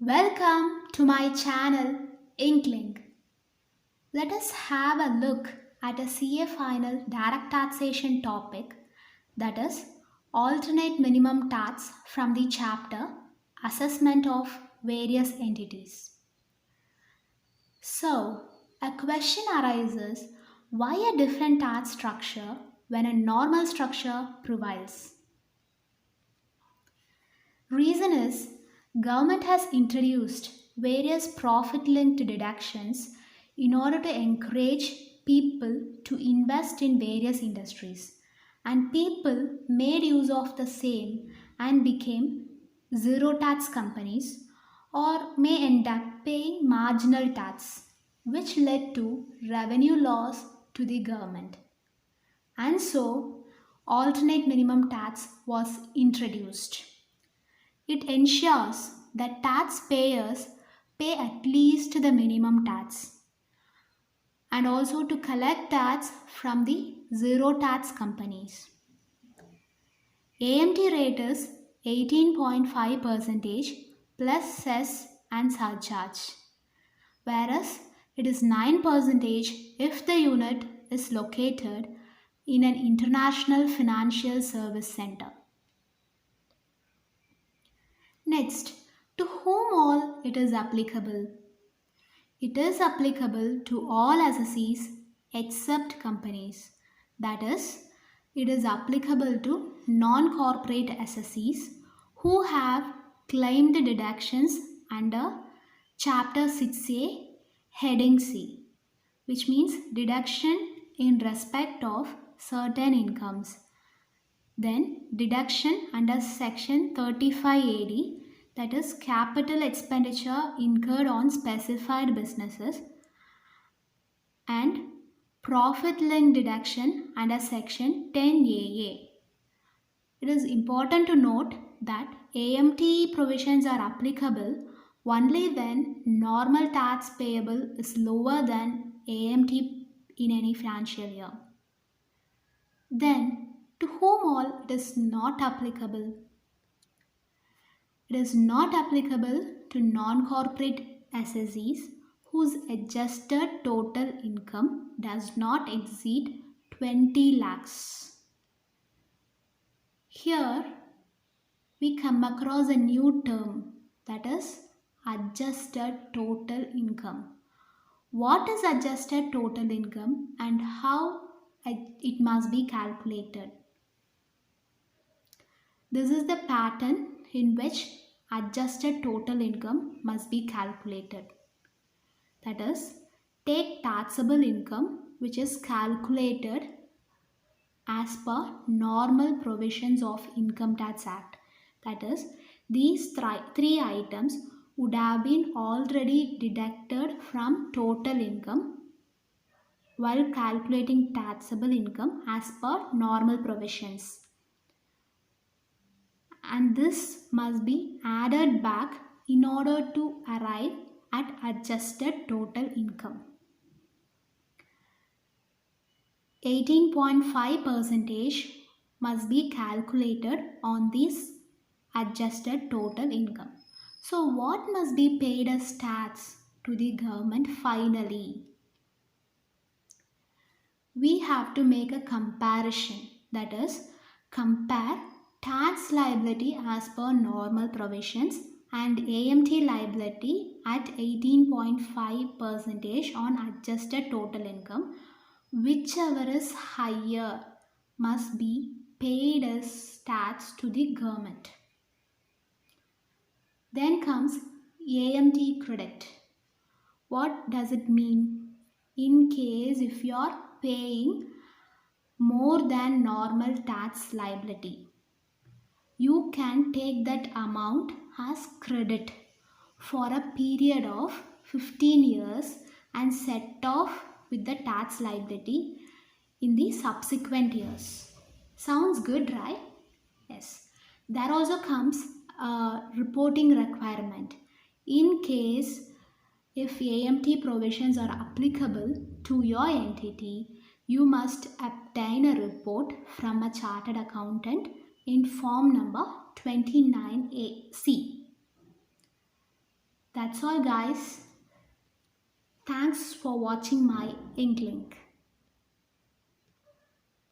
Welcome to my channel Inkling. Let us have a look at a CA final direct taxation topic, that is alternate minimum tax from the chapter assessment of various entities. So, a question arises, why a different tax structure when a normal structure prevails? Reason is government has introduced various profit linked deductions in order to encourage people to invest in various industries, and people made use of the same and became zero tax companies or may end up paying marginal tax, which led to revenue loss to the government. And so alternate minimum tax was introduced. It ensures that taxpayers pay at least the minimum tax and also to collect tax from the zero tax companies. AMT rate is 18.5 percentage plus cess and surcharge, whereas it is 9 percentage if the unit is located in an international financial service center. Next, to whom all it is applicable? It is applicable to all assessees except companies. That is, it is applicable to non corporate assessees who have claimed deductions under Chapter 6A, Heading C, which means deduction in respect of certain incomes. Then deduction under section 35 AD, that is capital expenditure incurred on specified businesses, and profit linked deduction under section 10 AA. It is important to note that AMT provisions are applicable only when normal tax payable is lower than AMT in any financial year. Then, to whom all it is not applicable? It is not applicable to non corporate assessees whose adjusted total income does not exceed 20 lakhs. Here we come across a new term, that is adjusted total income. What is adjusted total income and how it must be calculated? This is the pattern in which adjusted total income must be calculated. That is, take taxable income which is calculated as per normal provisions of Income Tax Act. That is, these three items would have been already deducted from total income while calculating taxable income as per normal provisions, and this must be added back in order to arrive at adjusted total income. 18.5 percentage must be calculated on this adjusted total income. So what must be paid as tax to the government finally? We have to make a comparison, that is compare tax liability as per normal provisions and AMT liability at 18.5 percentage on adjusted total income. Whichever is higher must be paid as tax to the government. Then comes AMT credit. What does it mean? In case if you are paying more than normal tax liability, you can take that amount as credit for a period of 15 years and set off with the tax liability in the subsequent years. Sounds good, right? Yes. There also comes a reporting requirement. In case if AMT provisions are applicable to your entity, you must obtain a report from a chartered accountant in form number 29AC. That's all, guys. Thanks for watching my Ink Link.